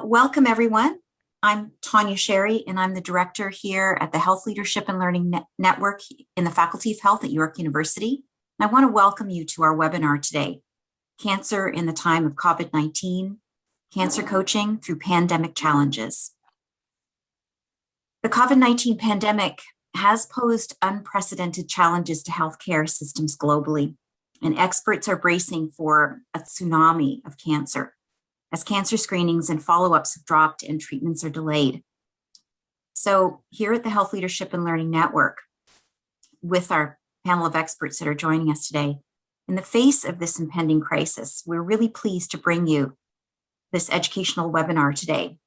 Welcome, everyone. I'm Tanya Sherry, and I'm the director here at the Health Leadership and Learning Network in the Faculty of Health at York University. And I want to welcome you to our webinar today, Cancer in the Time of COVID-19, Cancer Coaching Through Pandemic Challenges. The COVID-19 pandemic has posed unprecedented challenges to healthcare systems globally, and experts are bracing for a tsunami of cancer, as cancer screenings and follow-ups have dropped and treatments are delayed. So here at the Health Leadership and Learning Network, with our panel of experts that are joining us today, in the face of this impending crisis, we're really pleased to bring you this educational webinar today,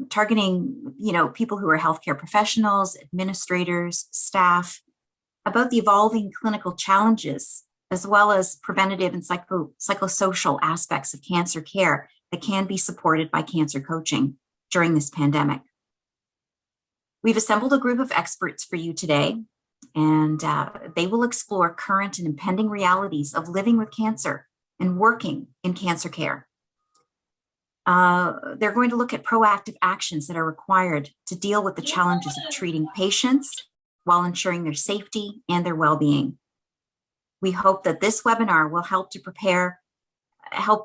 targeting people who are healthcare professionals, administrators, staff, about the evolving clinical challenges as well as preventative and psychosocial aspects of cancer care that can be supported by cancer coaching during this pandemic. We've assembled a group of experts for you today, and they will explore current and impending realities of living with cancer and working in cancer care. They're going to look at proactive actions that are required to deal with the challenges of treating patients while ensuring their safety and their well-being. We hope that this webinar will help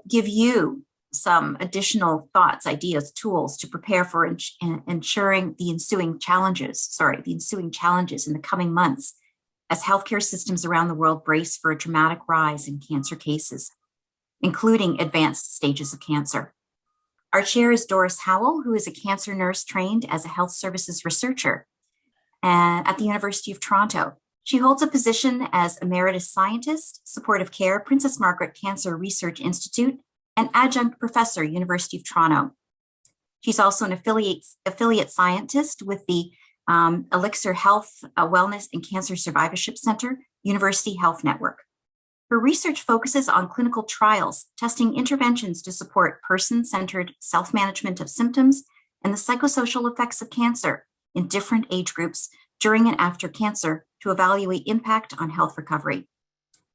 give you some additional thoughts, ideas, tools to prepare for ensuring the ensuing challenges in the coming months as healthcare systems around the world brace for a dramatic rise in cancer cases, including advanced stages of cancer. Our chair is Doris Howell, who is a cancer nurse trained as a health services researcher at the University of Toronto. She holds a position as Emeritus Scientist, Supportive Care, Princess Margaret Cancer Research Institute, and Adjunct Professor, University of Toronto. She's also an affiliate scientist with the Elixir Health, Wellness, and Cancer Survivorship Center, University Health Network. Her research focuses on clinical trials, testing interventions to support person-centered self-management of symptoms and the psychosocial effects of cancer in different age groups during and after cancer to evaluate impact on health recovery.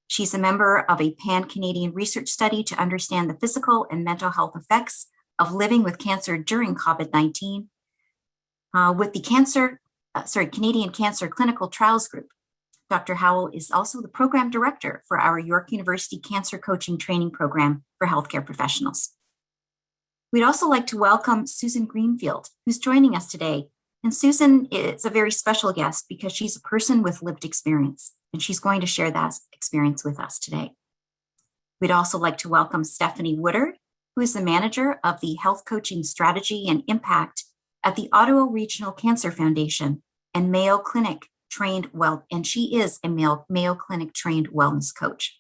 She's a member of a pan-Canadian research study to understand the physical and mental health effects of living with cancer during COVID-19 with the Canadian Cancer Clinical Trials Group. Dr. Howell is also the program director for our York University Cancer Coaching Training Program for healthcare professionals. We'd also like to welcome Susan Greenfield, who's joining us today. And Susan is a very special guest because she's a person with lived experience, and she's going to share that experience with us today. We'd also like to welcome Stephanie Woodard, who is the manager of the Health Coaching Strategy and Impact at the Ottawa Regional Cancer Foundation and Mayo Clinic trained and she is a Mayo Clinic trained wellness coach,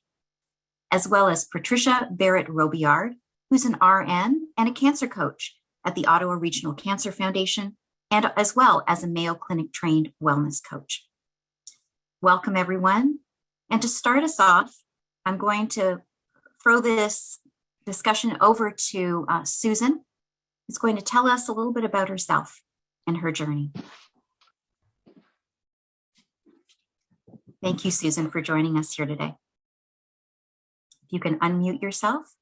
as well as Patricia Barrett-Robillard, who's an RN and a cancer coach at the Ottawa Regional Cancer Foundation, and as well as a Mayo Clinic trained wellness coach. Welcome, everyone. And to start us off, I'm going to throw this discussion over to Susan, who's going to tell us a little bit about herself and her journey. Thank you, Susan, for joining us here today. If you can unmute yourself.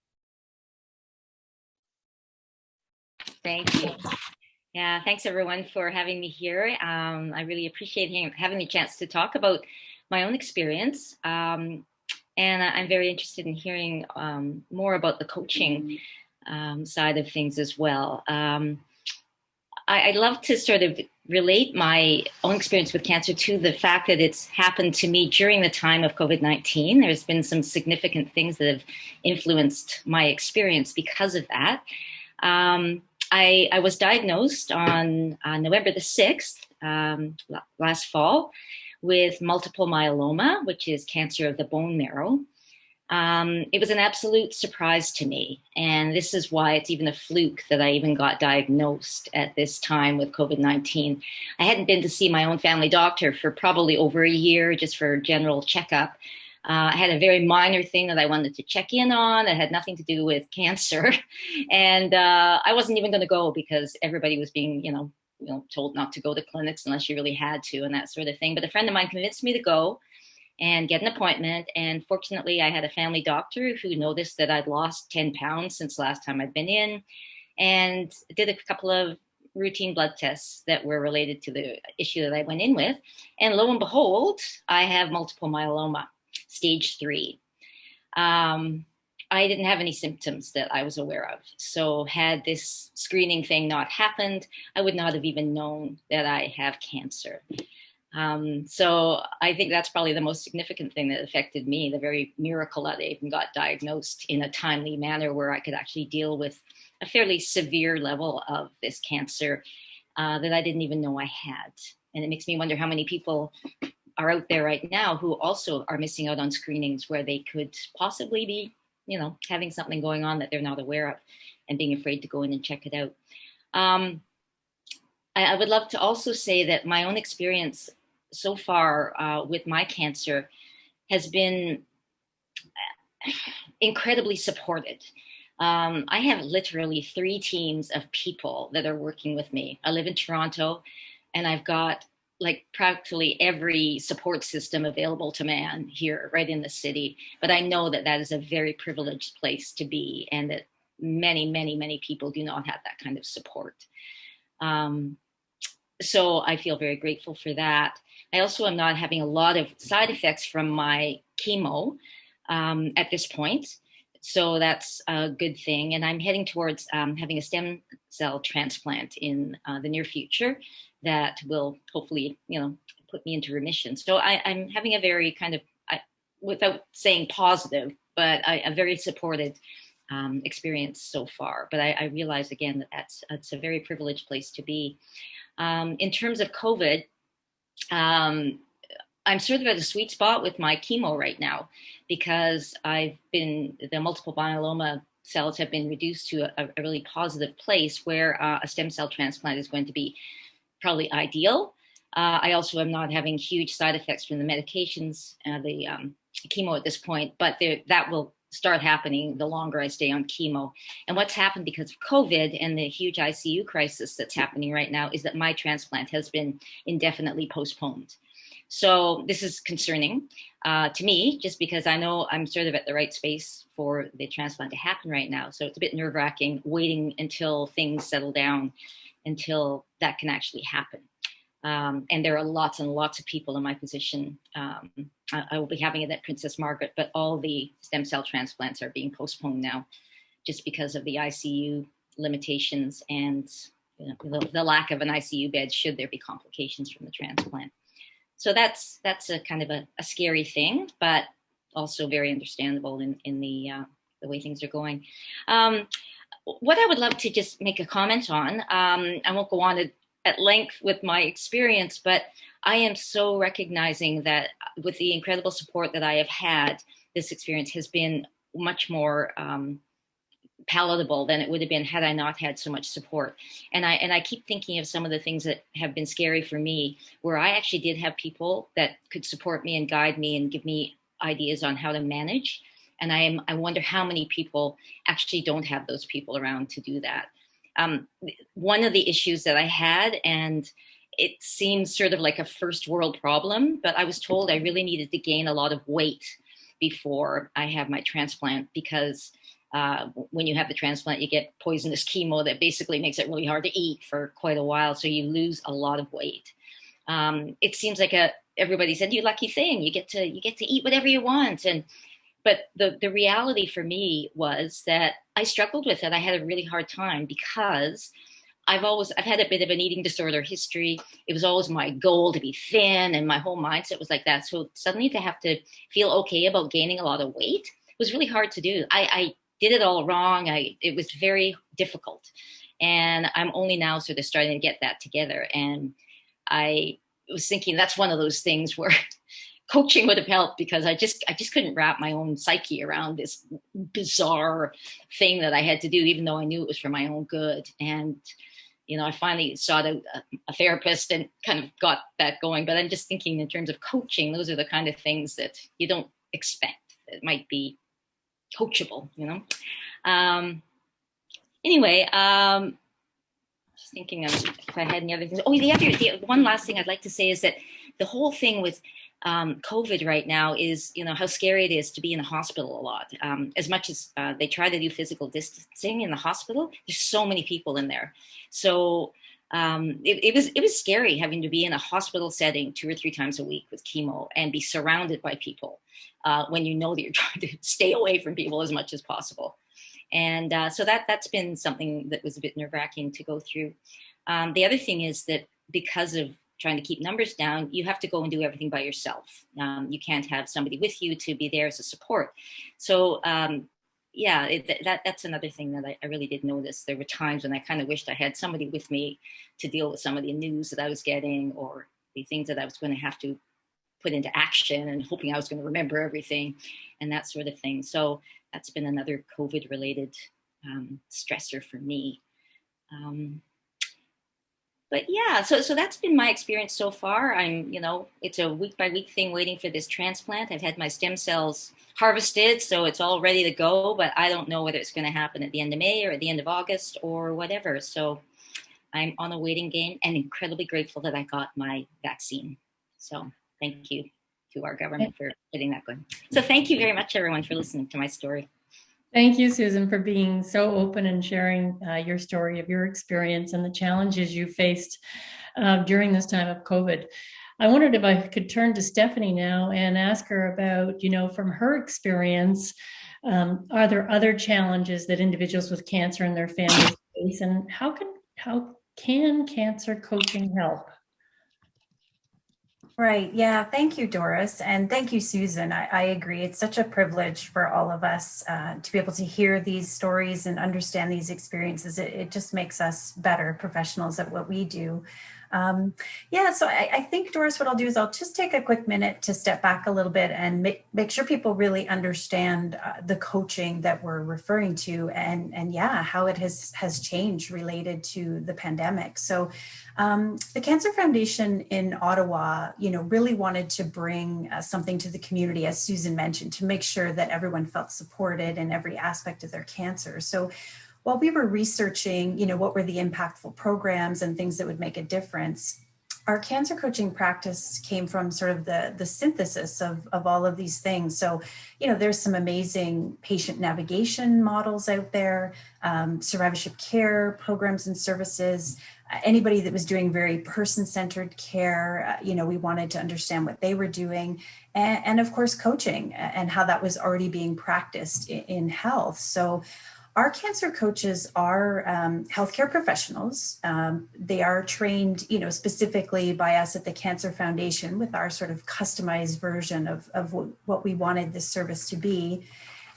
Thank you. Yeah, thanks everyone for having me here. I really appreciate having the chance to talk about my own experience. And I'm very interested in hearing more about the coaching side of things as well. I'd love to sort of relate my own experience with cancer to the fact that it's happened to me during the time of COVID-19. There's been some significant things that have influenced my experience because of that. I was diagnosed on November the 6th, last fall, with multiple myeloma, which is cancer of the bone marrow. It was an absolute surprise to me. And this is why it's even a fluke that I even got diagnosed at this time with COVID-19. I hadn't been to see my own family doctor for probably over a year, just for general checkup. I had a very minor thing that I wanted to check in on that had nothing to do with cancer. And I wasn't even going to go because everybody was being, told not to go to clinics unless you really had to and that sort of thing. But a friend of mine convinced me to go and get an appointment. And fortunately, I had a family doctor who noticed that I'd lost 10 pounds since last time I'd been in. and did a couple of routine blood tests that were related to the issue that I went in with. And lo and behold, I have multiple myeloma, stage 3. I didn't have any symptoms that I was aware of. So had this screening thing not happened, I would not have even known that I have cancer. So I think that's probably the most significant thing that affected me, the very miracle that I even got diagnosed in a timely manner where I could actually deal with a fairly severe level of this cancer that I didn't even know I had. And it makes me wonder how many people are out there right now who also are missing out on screenings where they could possibly be, you know, having something going on that they're not aware of and being afraid to go in and check it out. I would love to also say that my own experience so far with my cancer has been incredibly supported. I have literally 3 teams of people that are working with me. I live in Toronto, and I've got like practically every support system available to man here right in the city. But I know that that is a very privileged place to be, and that many, many, many people do not have that kind of support. So I feel very grateful for that. I also am not having a lot of side effects from my chemo at this point. So that's a good thing. And I'm heading towards having a stem cell transplant in the near future that will hopefully, you know, put me into remission. So I'm having a very kind of, without saying positive, but a very supported experience so far. But I realize again that that's a very privileged place to be. In terms of COVID, I'm sort of at a sweet spot with my chemo right now because the multiple myeloma cells have been reduced to a really positive place where a stem cell transplant is going to be probably ideal. I also am not having huge side effects from the medications, the chemo at this point, but that will start happening the longer I stay on chemo. And what's happened because of COVID and the huge ICU crisis that's happening right now is that my transplant has been indefinitely postponed. So this is concerning to me, just because I know I'm sort of at the right space for the transplant to happen right now. So it's a bit nerve-wracking waiting until things settle down, until that can actually happen. And there are lots and lots of people in my position. I will be having it at Princess Margaret, but all the stem cell transplants are being postponed now just because of the ICU limitations and, you know, the lack of an ICU bed should there be complications from the transplant. So that's a kind of a scary thing, but also very understandable in the way things are going. What I would love to just make a comment on, I won't go on at length with my experience, but I am so recognizing that with the incredible support that I have had, this experience has been much more palatable than it would have been had I not had so much support. And I keep thinking of some of the things that have been scary for me, where I actually did have people that could support me and guide me and give me ideas on how to manage. And I wonder how many people actually don't have those people around to do that. One of the issues that I had, and it seems sort of like a first world problem, but I was told I really needed to gain a lot of weight before I have my transplant because when you have the transplant, you get poisonous chemo that basically makes it really hard to eat for quite a while. So you lose a lot of weight. It seems like everybody said, "You lucky thing, you get to eat whatever you want." But the reality for me was that I struggled with it. I had a really hard time because I've had a bit of an eating disorder history. It was always my goal to be thin, and my whole mindset was like that. So suddenly to have to feel okay about gaining a lot of weight was really hard to do. I did it all wrong. It was very difficult. And I'm only now sort of starting to get that together. And I was thinking that's one of those things where coaching would have helped because I just couldn't wrap my own psyche around this bizarre thing that I had to do, even though I knew it was for my own good. And, you know, I finally sought out a therapist and kind of got that going. But I'm just thinking in terms of coaching, those are the kind of things that you don't expect that might be coachable, you know? Anyway, thinking of if I had any other things. Oh, the one last thing I'd like to say is that the whole thing with COVID right now is, how scary it is to be in a hospital a lot. As much as they try to do physical distancing in the hospital, there's so many people in there. So it was scary having to be in a hospital setting 2 or 3 times a week with chemo and be surrounded by people when you know that you're trying to stay away from people as much as possible. And so that's been something that was a bit nerve-wracking to go through. The other thing is that because of trying to keep numbers down, you have to go and do everything by yourself. You can't have somebody with you to be there as a support. So that's another thing that I really did notice. There were times when I kind of wished I had somebody with me to deal with some of the news that I was getting or the things that I was going to have to put into action and hoping I was going to remember everything and that sort of thing. So that's been another COVID-related stressor for me. But yeah, so that's been my experience so far. It's a week-by-week thing waiting for this transplant. I've had my stem cells harvested, so it's all ready to go, but I don't know whether it's going to happen at the end of May or at the end of August or whatever. So I'm on a waiting game and incredibly grateful that I got my vaccine. So thank you to our government for getting that going. So thank you very much, everyone, for listening to my story. Thank you, Susan, for being so open and sharing your story of your experience and the challenges you faced during this time of COVID. I wondered if I could turn to Stephanie now and ask her about, from her experience, are there other challenges that individuals with cancer and their families face, and how can cancer coaching help? Right. Yeah. Thank you, Doris. And thank you, Susan. I agree. It's such a privilege for all of us to be able to hear these stories and understand these experiences. It just makes us better professionals at what we do. So I think, Doris, what I'll do is I'll just take a quick minute to step back a little bit and make sure people really understand the coaching that we're referring to and how it has changed related to the pandemic. So the Cancer Foundation in Ottawa, really wanted to bring something to the community, as Susan mentioned, to make sure that everyone felt supported in every aspect of their cancer. So while we were researching, what were the impactful programs and things that would make a difference, our cancer coaching practice came from sort of the synthesis of all of these things. So, there's some amazing patient navigation models out there, survivorship care programs and services, anybody that was doing very person-centered care, we wanted to understand what they were doing, and of course, coaching and how that was already being practiced in health. So our cancer coaches are healthcare professionals. They are trained, specifically by us at the Cancer Foundation with our sort of customized version of what we wanted this service to be.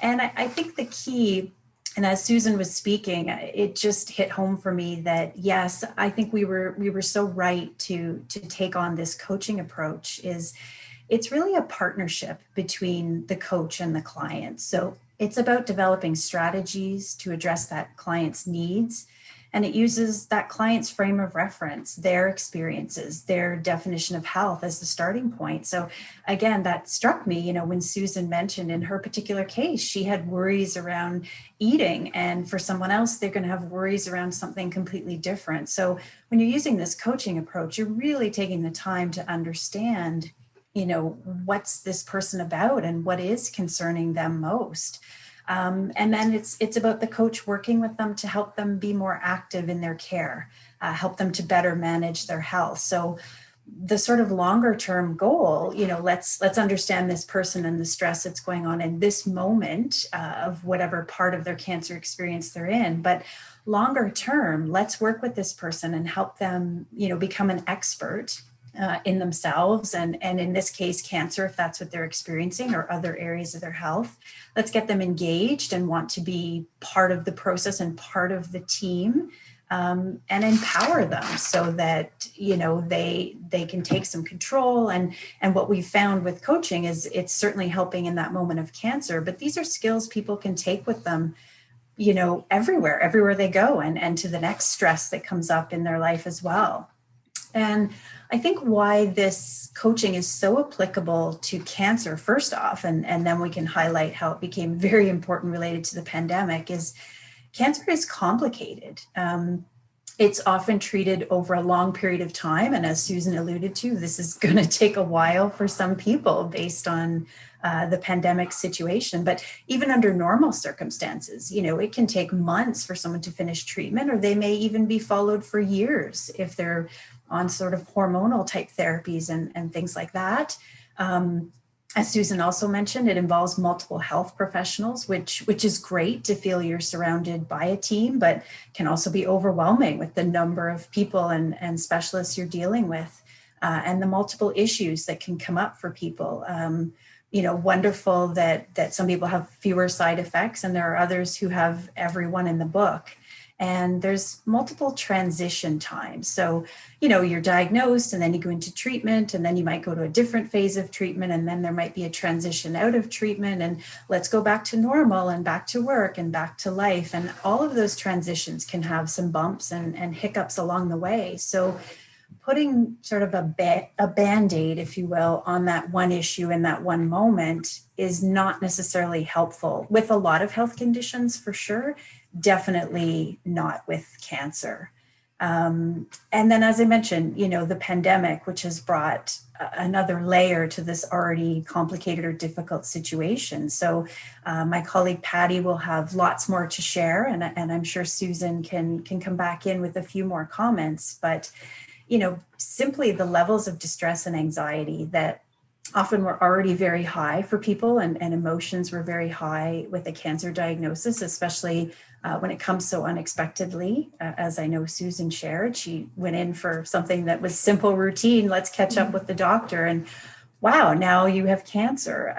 And I think the key, and as Susan was speaking, it just hit home for me that, yes, I think we were so right to take on this coaching approach. It's really a partnership between the coach and the client. So it's about developing strategies to address that client's needs, and it uses that client's frame of reference, their experiences, their definition of health as the starting point. So again, that struck me, when Susan mentioned in her particular case, she had worries around eating, and for someone else, they're going to have worries around something completely different. So when you're using this coaching approach, you're really taking the time to understand what's this person about and what is concerning them most. And then it's about the coach working with them to help them be more active in their care, help them to better manage their health. So the sort of longer term goal, let's understand this person and the stress that's going on in this moment of whatever part of their cancer experience they're in. But longer term, let's work with this person and help them, become an expert in themselves, and in this case, cancer, if that's what they're experiencing, or other areas of their health. Let's get them engaged and want to be part of the process and part of the team, and empower them so that they can take some control. And what we've found with coaching is it's certainly helping in that moment of cancer, but these are skills people can take with them everywhere they go, and to the next stress that comes up in their life as well. And I think why this coaching is so applicable to cancer, first off, and then we can highlight how it became very important related to the pandemic, is cancer is complicated. It's often treated over a long period of time. And as Susan alluded to, this is going to take a while for some people based on the pandemic situation. But even under normal circumstances, it can take months for someone to finish treatment, or they may even be followed for years if they're on sort of hormonal type therapies and things like that. As Susan also mentioned, it involves multiple health professionals, which is great to feel you're surrounded by a team, but can also be overwhelming with the number of people and specialists you're dealing with, and the multiple issues that can come up for people. Wonderful that some people have fewer side effects, and there are others who have every one in the book. And there's multiple transition times. So, you're diagnosed and then you go into treatment, and then you might go to a different phase of treatment, and then there might be a transition out of treatment, and let's go back to normal and back to work and back to life. And all of those transitions can have some bumps and hiccups along the way. So putting sort of a Band-Aid, if you will, on that one issue in that one moment is not necessarily helpful with a lot of health conditions, for sure. Definitely not with cancer. And then, as I mentioned, the pandemic, which has brought another layer to this already complicated or difficult situation. So my colleague Patty will have lots more to share, and I'm sure Susan can come back in with a few more comments. But, simply the levels of distress and anxiety that often were already very high for people, and emotions were very high with a cancer diagnosis, especially when it comes so unexpectedly. As I know Susan shared, she went in for something that was simple routine. Let's catch up with the doctor, and wow, now you have cancer.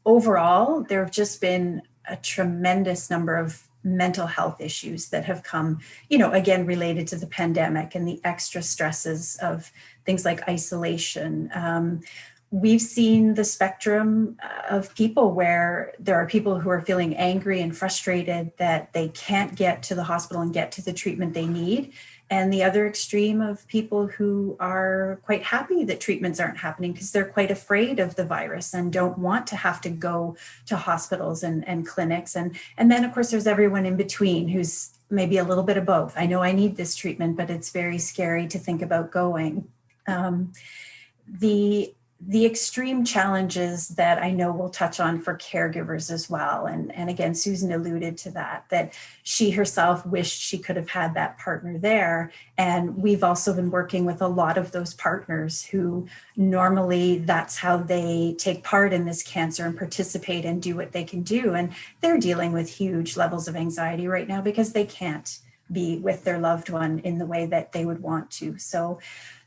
Overall, there have just been a tremendous number of mental health issues that have come, again, related to the pandemic and the extra stresses of things like isolation. We've seen the spectrum of people where there are people who are feeling angry and frustrated that they can't get to the hospital and get to the treatment they need. And the other extreme of people who are quite happy that treatments aren't happening because they're quite afraid of the virus and don't want to have to go to hospitals and clinics. And then, of course, there's everyone in between who's maybe a little bit of both. I know I need this treatment, but it's very scary to think about going. The extreme challenges that I know we'll touch on for caregivers as well. And again, Susan alluded to that she herself wished she could have had that partner there. And we've also been working with a lot of those partners who normally that's how they take part in this cancer and participate and do what they can do. And they're dealing with huge levels of anxiety right now because they can't be with their loved one in the way that they would want to. So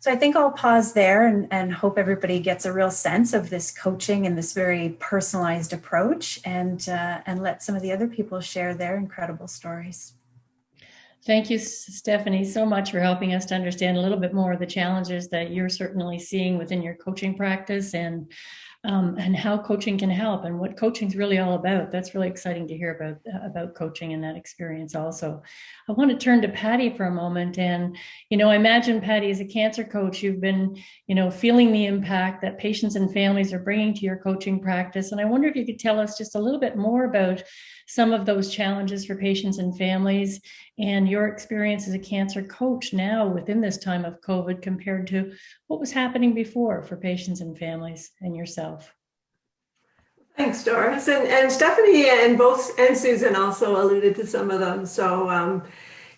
I think I'll pause there and hope everybody gets a real sense of this coaching and this very personalized approach, and let some of the other people share their incredible stories. Thank you, Stephanie, so much for helping us to understand a little bit more of the challenges that you're certainly seeing within your coaching practice, and how coaching can help and what coaching is really all about. That's really exciting to hear about coaching and that experience also. I want to turn to Patty for a moment. And, I imagine, Patty, as a cancer coach, you've been, feeling the impact that patients and families are bringing to your coaching practice. And I wonder if you could tell us just a little bit more about some of those challenges for patients and families and your experience as a cancer coach now within this time of COVID compared to what was happening before for patients and families and yourself. Thanks, Doris. And Stephanie and Susan also alluded to some of them. So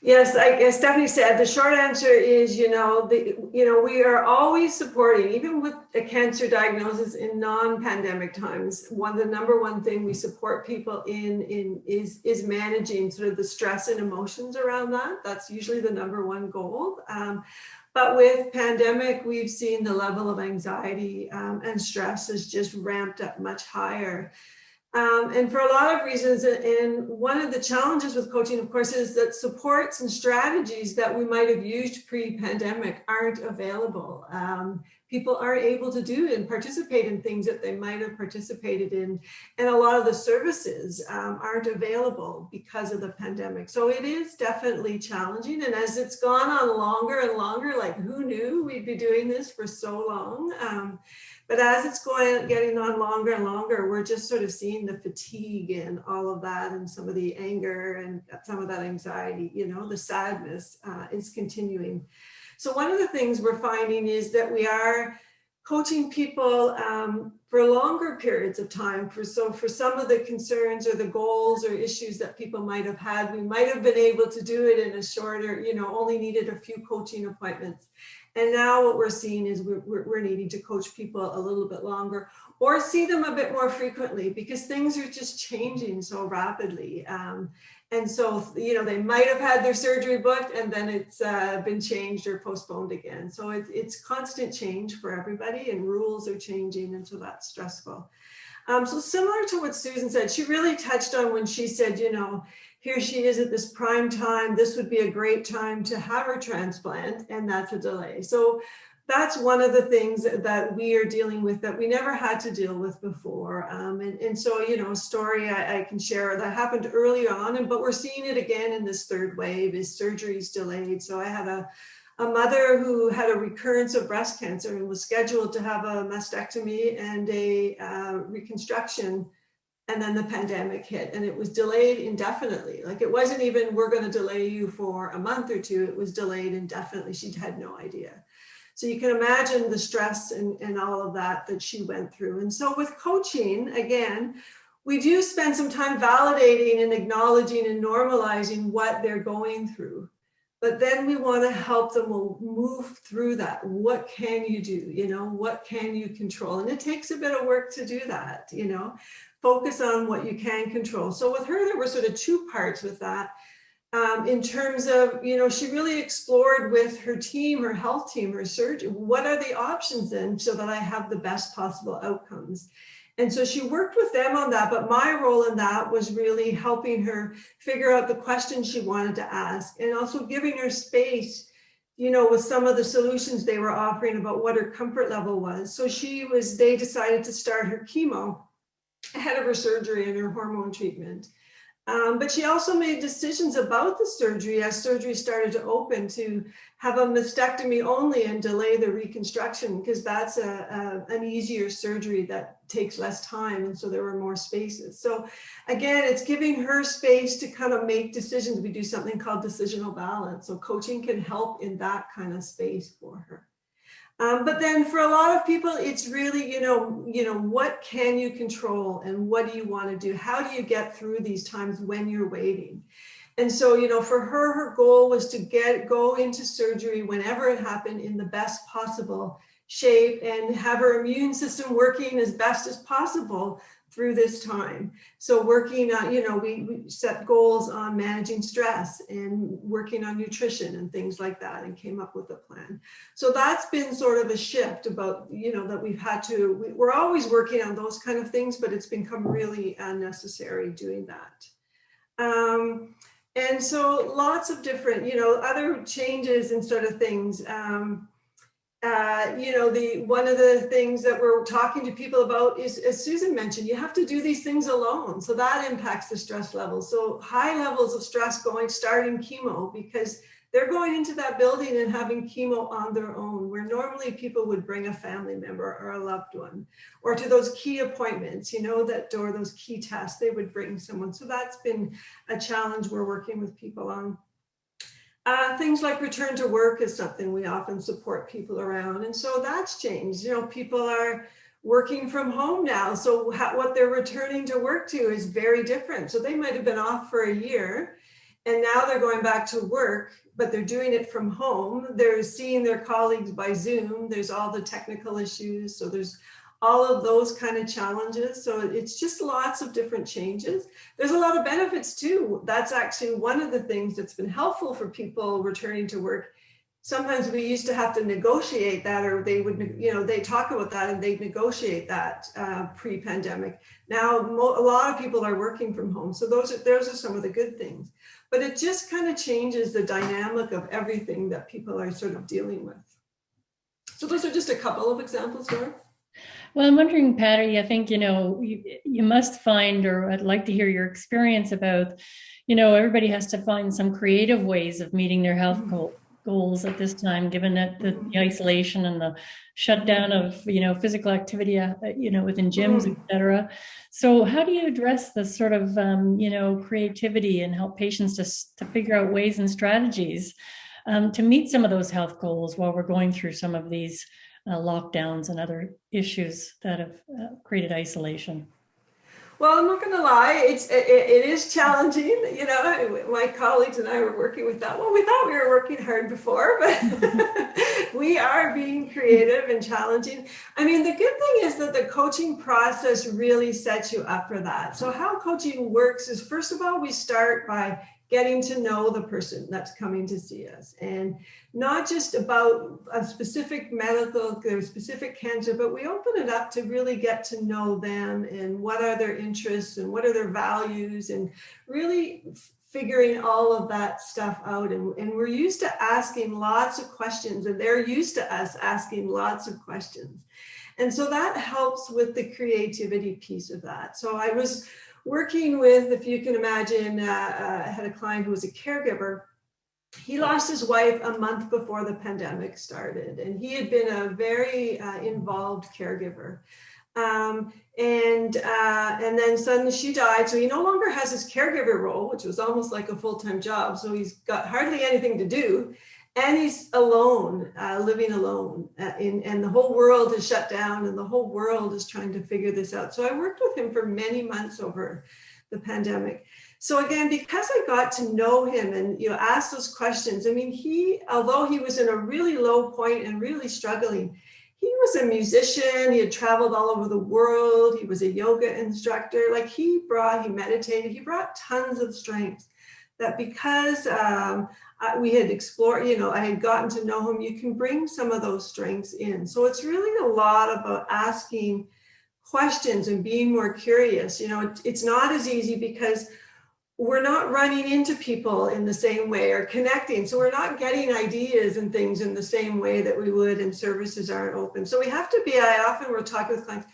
yes, like as Stephanie said, the short answer is, we are always supporting, even with a cancer diagnosis in non-pandemic times. The number one thing we support people in is managing sort of the stress and emotions around that. That's usually the number one goal. But with pandemic, we've seen the level of anxiety and stress has just ramped up much higher. And for a lot of reasons, and one of the challenges with coaching, of course, is that supports and strategies that we might have used pre-pandemic aren't available. People aren't able to do and participate in things that they might have participated in. And a lot of the services aren't available because of the pandemic. So it is definitely challenging. And as it's gone on longer and longer, like who knew we'd be doing this for so long? But as it's getting on longer and longer, we're just sort of seeing the fatigue and all of that, and some of the anger and some of that anxiety, the sadness is continuing. So one of the things we're finding is that we are coaching people for longer periods of time. For some of the concerns or the goals or issues that people might have had, we might have been able to do it in a shorter, only needed a few coaching appointments. And now what we're seeing is we're needing to coach people a little bit longer, or see them a bit more frequently, because things are just changing so rapidly. And so, they might have had their surgery booked and then it's been changed or postponed again. So it's constant change for everybody, and rules are changing. And so that's stressful. So similar to what Susan said, she really touched on when she said, here she is at this prime time. This would be a great time to have her transplant, and that's a delay. So that's one of the things that we are dealing with that we never had to deal with before. And so, a story I can share that happened early on, but we're seeing it again in this third wave, is surgeries delayed. So I had a mother who had a recurrence of breast cancer and was scheduled to have a mastectomy and a reconstruction. And then the pandemic hit, and it was delayed indefinitely. Like, it wasn't even, we're going to delay you for a month or two. It was delayed indefinitely. She had no idea. So you can imagine the stress and all of that she went through. And so with coaching, again, we do spend some time validating and acknowledging and normalizing what they're going through. But then we want to help them move through that. What can you do? What can you control? And it takes a bit of work to do that, focus on what you can control. So with her, there were sort of two parts with that. In terms of, she really explored with her team, her health team, her surgeon, what are the options then so that I have the best possible outcomes? And so she worked with them on that, but my role in that was really helping her figure out the questions she wanted to ask, and also giving her space, with some of the solutions they were offering about what her comfort level was. So they decided to start her chemo ahead of her surgery and her hormone treatment. But she also made decisions about the surgery as surgery started to open, to have a mastectomy only and delay the reconstruction, because that's an easier surgery that takes less time. And so there were more spaces. So again, it's giving her space to kind of make decisions. We do something called decisional balance. So coaching can help in that kind of space for her. But then for a lot of people, it's really, what can you control and what do you want to do? How do you get through these times when you're waiting? And so, for her goal was to go into surgery whenever it happened in the best possible shape and have her immune system working as best as possible through this time. So working on, we set goals on managing stress and working on nutrition and things like that, and came up with a plan. So that's been sort of a shift about, that we've had to, we're always working on those kind of things, but it's become really necessary doing that. And so lots of different, other changes and sort of things. One of the things that we're talking to people about is, as Susan mentioned, you have to do these things alone. So that impacts the stress levels. So high levels of stress starting chemo, because they're going into that building and having chemo on their own, where normally people would bring a family member or a loved one, or to those key appointments, or those key tests, they would bring someone. So that's been a challenge we're working with people on. Things like return to work is something we often support people around. And so that's changed. People are working from home now. So what they're returning to work to is very different. So they might have been off for a year and now they're going back to work, but they're doing it from home. They're seeing their colleagues by Zoom. There's all the technical issues. So there's all of those kind of challenges. So it's just lots of different changes. There's a lot of benefits too. That's actually one of the things that's been helpful for people returning to work. Sometimes we used to have to negotiate that, or they would, they talk about that and they'd negotiate that pre-pandemic. Now, a lot of people are working from home. So those are some of the good things. But it just kind of changes the dynamic of everything that people are sort of dealing with. So those are just a couple of examples, Doris. Well, I'm wondering, Patty, I think, you must find, or I'd like to hear your experience about, everybody has to find some creative ways of meeting their health goals at this time, given that the isolation and the shutdown of, physical activity, within gyms, et cetera. So how do you address the sort of, creativity and help patients to figure out ways and strategies to meet some of those health goals while we're going through some of these lockdowns and other issues that have created isolation? Well, I'm not going to lie, it is challenging. My colleagues and I were working with that. Well, we thought we were working hard before, but we are being creative and challenging. I mean, the good thing is that the coaching process really sets you up for that. So how coaching works is, first of all, we start by getting to know the person that's coming to see us, and not just about a specific medical or specific cancer, but we open it up to really get to know them and what are their interests and what are their values, and really figuring all of that stuff out. And we're used to asking lots of questions, and they're used to us asking lots of questions. And so that helps with the creativity piece of that. So I was working with, if you can imagine, I had a client who was a caregiver. He lost his wife a month before the pandemic started, and he had been a very involved caregiver. And then suddenly she died, so he no longer has his caregiver role, which was almost like a full-time job. So he's got hardly anything to do, and he's alone, living alone, and the whole world is shut down, and the whole world is trying to figure this out. So I worked with him for many months over the pandemic. So again, because I got to know him and ask those questions, I mean, although he was in a really low point and really struggling, he was a musician. He had traveled all over the world. He was a yoga instructor. Like he meditated. He brought tons of strengths. That because we had explored, I had gotten to know him, you can bring some of those strengths in. So it's really a lot about asking questions and being more curious. It's not as easy because we're not running into people in the same way or connecting. So we're not getting ideas and things in the same way that we would, and services aren't open. So we have to be, I often will talk with clients,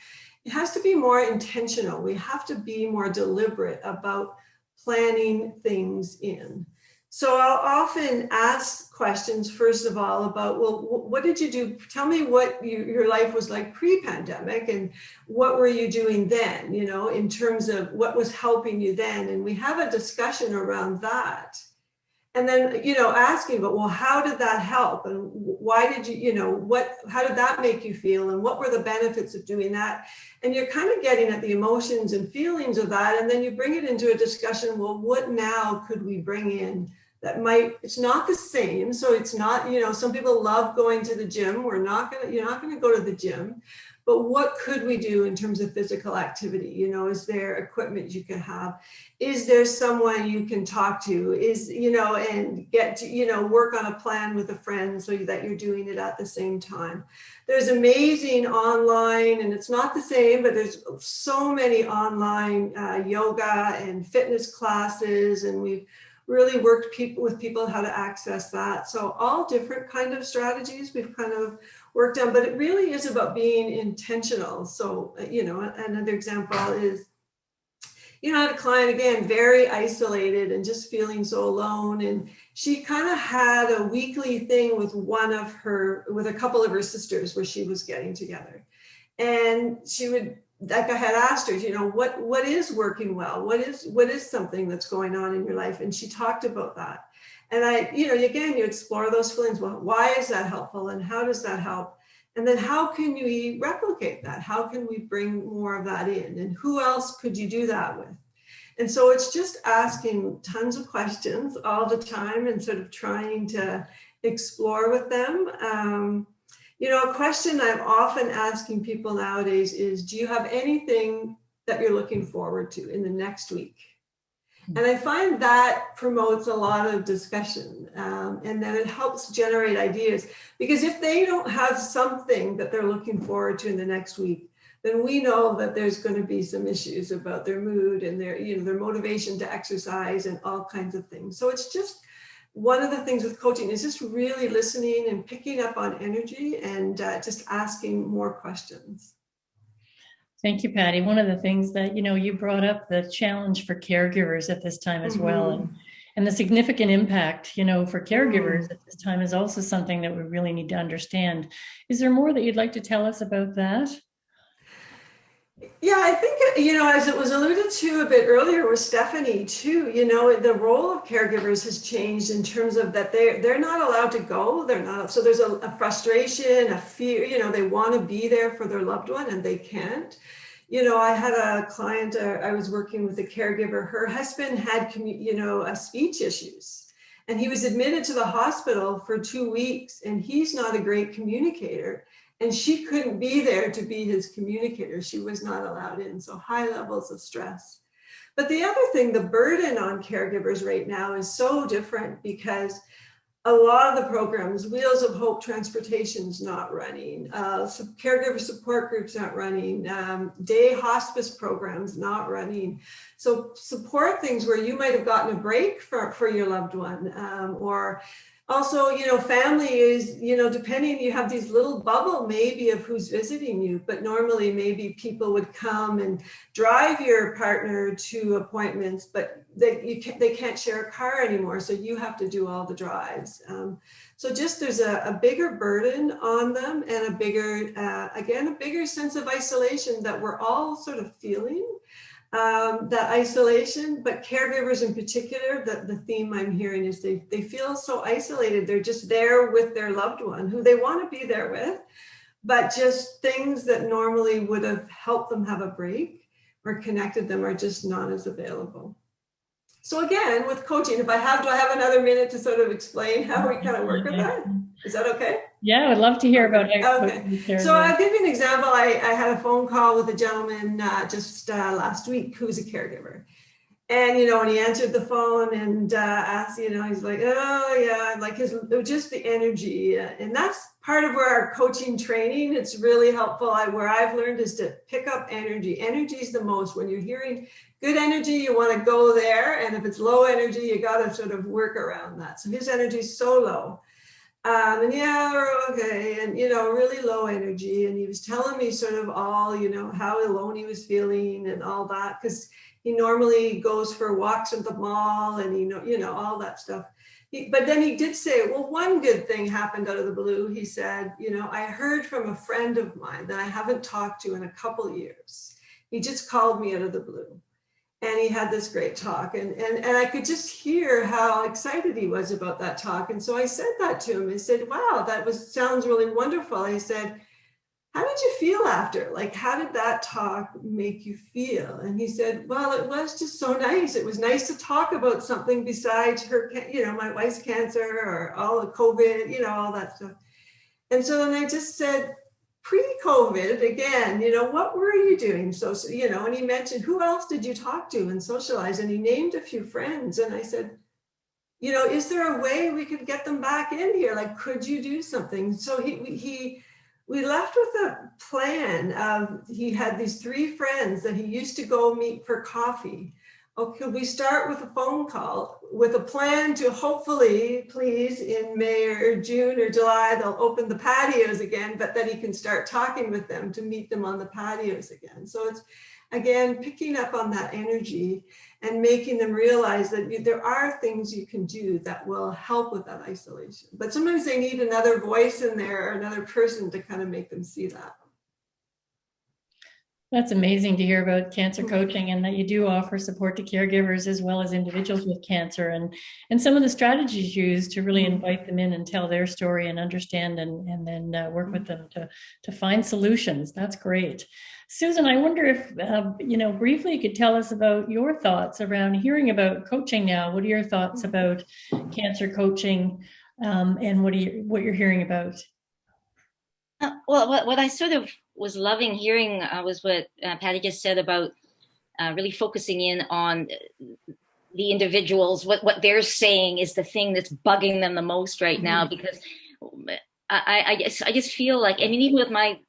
it has to be more intentional. We have to be more deliberate about planning things in. So I'll often ask questions, first of all, about, well, what did you do? Tell me what your life was like pre-pandemic, and what were you doing then, in terms of what was helping you then? And we have a discussion around that. And then, asking, but well, how did that help? And why did how did that make you feel? And what were the benefits of doing that? And you're kind of getting at the emotions and feelings of that. And then you bring it into a discussion. Well, what now could we bring in that it's not the same. So it's not, some people love going to the gym. You're not going to go to the gym, but what could we do in terms of physical activity? Is there equipment you can have? Is there someone you can talk to? And get to, work on a plan with a friend so that you're doing it at the same time. There's amazing online, and it's not the same, but there's so many online yoga and fitness classes, and we've really worked with people how to access that. So all different kind of strategies we've kind of worked on, but it really is about being intentional. So, another example is, I had a client, again, very isolated and just feeling so alone. And she kind of had a weekly thing with with a couple of her sisters where she was getting together. And she would, like I had asked her, what is working well? What is something that's going on in your life? And she talked about that. And again, you explore those feelings. Well, why is that helpful? And how does that help? And then how can you replicate that? How can we bring more of that in? And who else could you do that with? And so it's just asking tons of questions all the time and sort of trying to explore with them. A question I'm often asking people nowadays is, do you have anything that you're looking forward to in the next week? And I find that promotes a lot of discussion, and then it helps generate ideas. Because if they don't have something that they're looking forward to in the next week, then we know that there's going to be some issues about their mood and their motivation to exercise and all kinds of things. So it's just one of the things with coaching is just really listening and picking up on energy and just asking more questions. Thank you, Patty. One of the things that, you brought up the challenge for caregivers at this time as well. And the significant impact, you know, for caregivers at this time is also something that we really need to understand. Is there more that you'd like to tell us about that? Yeah, I think, you know, as it was alluded to a bit earlier with Stephanie too, you know, the role of caregivers has changed in terms of that they're not allowed to go. They're not. So there's a frustration, a fear, you know, they want to be there for their loved one and they can't. You know, I had a client, I was working with a caregiver, her husband had, you know, speech issues, and he was admitted to the hospital for 2 weeks, and he's not a great communicator. And she couldn't be there to be his communicator. She was not allowed in. So high levels of stress. But the other thing, the burden on caregivers right now is so different because a lot of the programs, Wheels of Hope Transportation's not running, caregiver support groups not running, day hospice programs not running. So support things where you might have gotten a break for your loved one, or also, you know, family is, you know, depending, you have these little bubble maybe of who's visiting you, but normally maybe people would come and drive your partner to appointments, but they can't share a car anymore. So you have to do all the drives. So just there's a bigger burden on them and a bigger, again, a bigger sense of isolation that we're all sort of feeling. That isolation, but caregivers in particular, the theme I'm hearing is they feel so isolated. They're just there with their loved one who they want to be there with, but just things that normally would have helped them have a break or connected them are just not as available. So again, with coaching, do I have another minute to sort of explain how we kind of work with that? Is that okay? Yeah, I would love to hear about it. Okay. So I'll give you an example. I had a phone call with a gentleman just last week who's a caregiver. And, you know, when he answered the phone and asked, you know, he's like, oh, yeah, like just the energy. And that's part of where our coaching training, it's really helpful. Where I've learned is to pick up energy. Energy is the most. When you're hearing good energy, you want to go there. And if it's low energy, you got to sort of work around that. So his energy is so low. And yeah, we're okay. And, you know, really low energy. And he was telling me sort of all, you know, how alone he was feeling and all that, because he normally goes for walks at the mall and, you know, all that stuff. But then he did say, well, one good thing happened out of the blue. He said, you know, I heard from a friend of mine that I haven't talked to in a couple years. He just called me out of the blue. And he had this great talk, and I could just hear how excited he was about that talk. And so I said that to him. I said, wow, sounds really wonderful. I said, how did you feel after? Like, how did that talk make you feel? And he said, well, it was just so nice. It was nice to talk about something besides her, you know, my wife's cancer or all the COVID, you know, all that stuff. And so then I just said, pre-COVID, again, you know, what were you doing? So, you know, and he mentioned, who else did you talk to and socialize? And he named a few friends. And I said, you know, is there a way we could get them back in here? Like, could you do something? So we left with a plan of, he had these 3 friends that he used to go meet for coffee. Okay, we start with a phone call with a plan to hopefully, please, in May or June or July, they'll open the patios again, but then he can start talking with them to meet them on the patios again. So it's, again, picking up on that energy and making them realize that there are things you can do that will help with that isolation. But sometimes they need another voice in there or another person to kind of make them see that. That's amazing to hear about cancer coaching, and that you do offer support to caregivers as well as individuals with cancer, and some of the strategies used to really invite them in and tell their story and understand and then work with them to find solutions. That's great. Susan, I wonder if, you know, briefly you could tell us about your thoughts around hearing about coaching now. What are your thoughts about cancer coaching, and what you're hearing about? Well, what I sort of was loving hearing was what Patty just said about really focusing in on the individuals. What they're saying is the thing that's bugging them the most right now, because I just feel like, I mean, even with my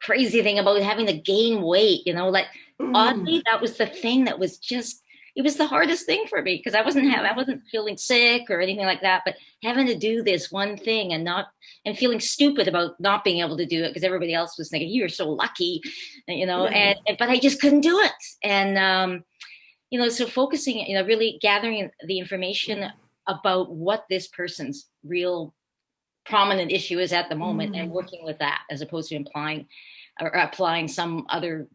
crazy thing about having to gain weight, you know, like oddly, that was the thing that was just, it was the hardest thing for me, because I wasn't feeling sick or anything like that, but having to do this one thing and feeling stupid about not being able to do it because everybody else was thinking, you're so lucky, you know, but I just couldn't do it. And so focusing, really gathering the information about what this person's real prominent issue is at the moment and working with that, as opposed to implying or applying some other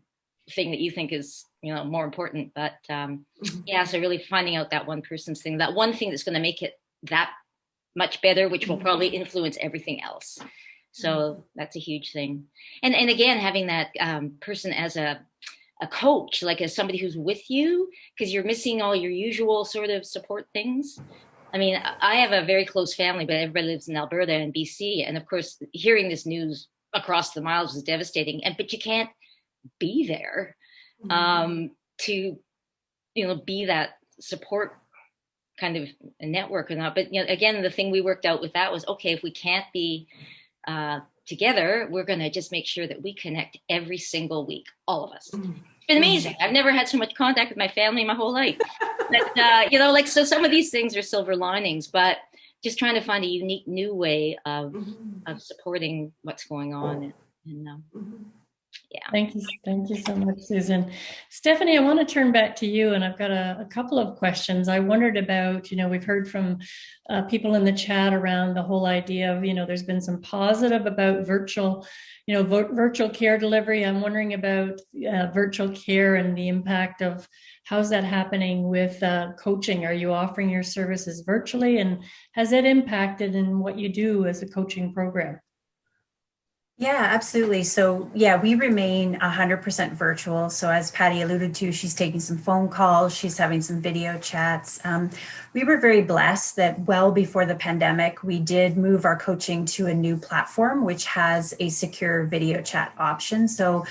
thing that you think is, more important. But so really finding out that one person's thing, that one thing that's going to make it that much better, which will probably influence everything else. So that's a huge thing. And again, having that person as a coach, like as somebody who's with you, because you're missing all your usual sort of support things. I mean, I have a very close family, but everybody lives in Alberta and BC. And of course, hearing this news across the miles was devastating. But you can't be there to, be that support kind of network or not. But, again, the thing we worked out with that was, okay, if we can't be together, we're going to just make sure that we connect every single week, all of us. It's been amazing. I've never had so much contact with my family in my whole life. But, so some of these things are silver linings, but just trying to find a unique new way of supporting what's going on. Thank you so much, Susan. Stephanie, I want to turn back to you, and I've got a couple of questions. I wondered about, we've heard from people in the chat around the whole idea of, there's been some positive about virtual care delivery. I'm wondering about virtual care and the impact of how's that happening with coaching. Are you offering your services virtually, and has that impacted in what you do as a coaching program? Yeah, absolutely. So we remain 100% virtual. So as Patty alluded to, she's taking some phone calls, she's having some video chats. We were very blessed that well before the pandemic, we did move our coaching to a new platform, which has a secure video chat option. So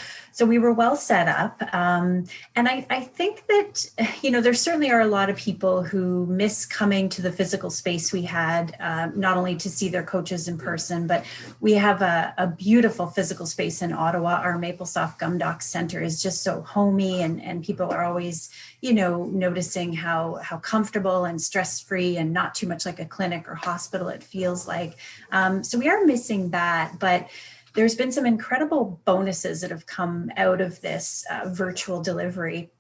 we were well set up. And I think that, there certainly are a lot of people who miss coming to the physical space we had, not only to see their coaches in person, but we have a beautiful physical space in Ottawa. Our MapleSoft Gumdock Center is just so homey, and people are always, noticing how comfortable and stress-free and not too much like a clinic or hospital it feels like. So we are missing that, but there's been some incredible bonuses that have come out of this virtual delivery.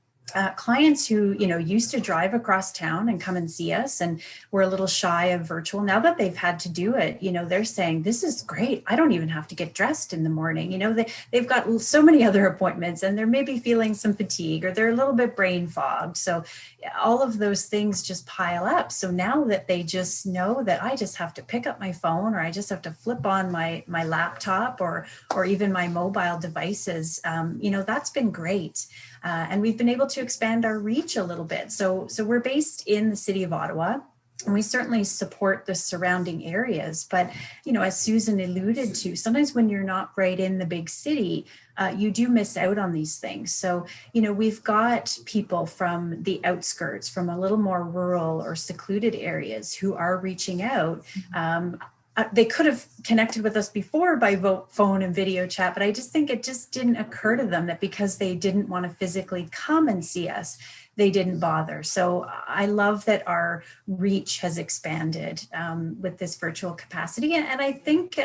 Clients who, used to drive across town and come and see us and were a little shy of virtual. Now that they've had to do it, they're saying, this is great. I don't even have to get dressed in the morning. They've got so many other appointments, and they're maybe feeling some fatigue, or they're a little bit brain fogged. So all of those things just pile up. So now that they just know that I just have to pick up my phone, or I just have to flip on my laptop or even my mobile devices, that's been great. And we've been able to expand our reach a little bit. So we're based in the city of Ottawa, and we certainly support the surrounding areas. But, as Susan alluded to, sometimes when you're not right in the big city, you do miss out on these things. So, we've got people from the outskirts, from a little more rural or secluded areas who are reaching out. They could have connected with us before by phone and video chat, but I just think it just didn't occur to them that because they didn't want to physically come and see us, they didn't bother. So I love that our reach has expanded with this virtual capacity. And I think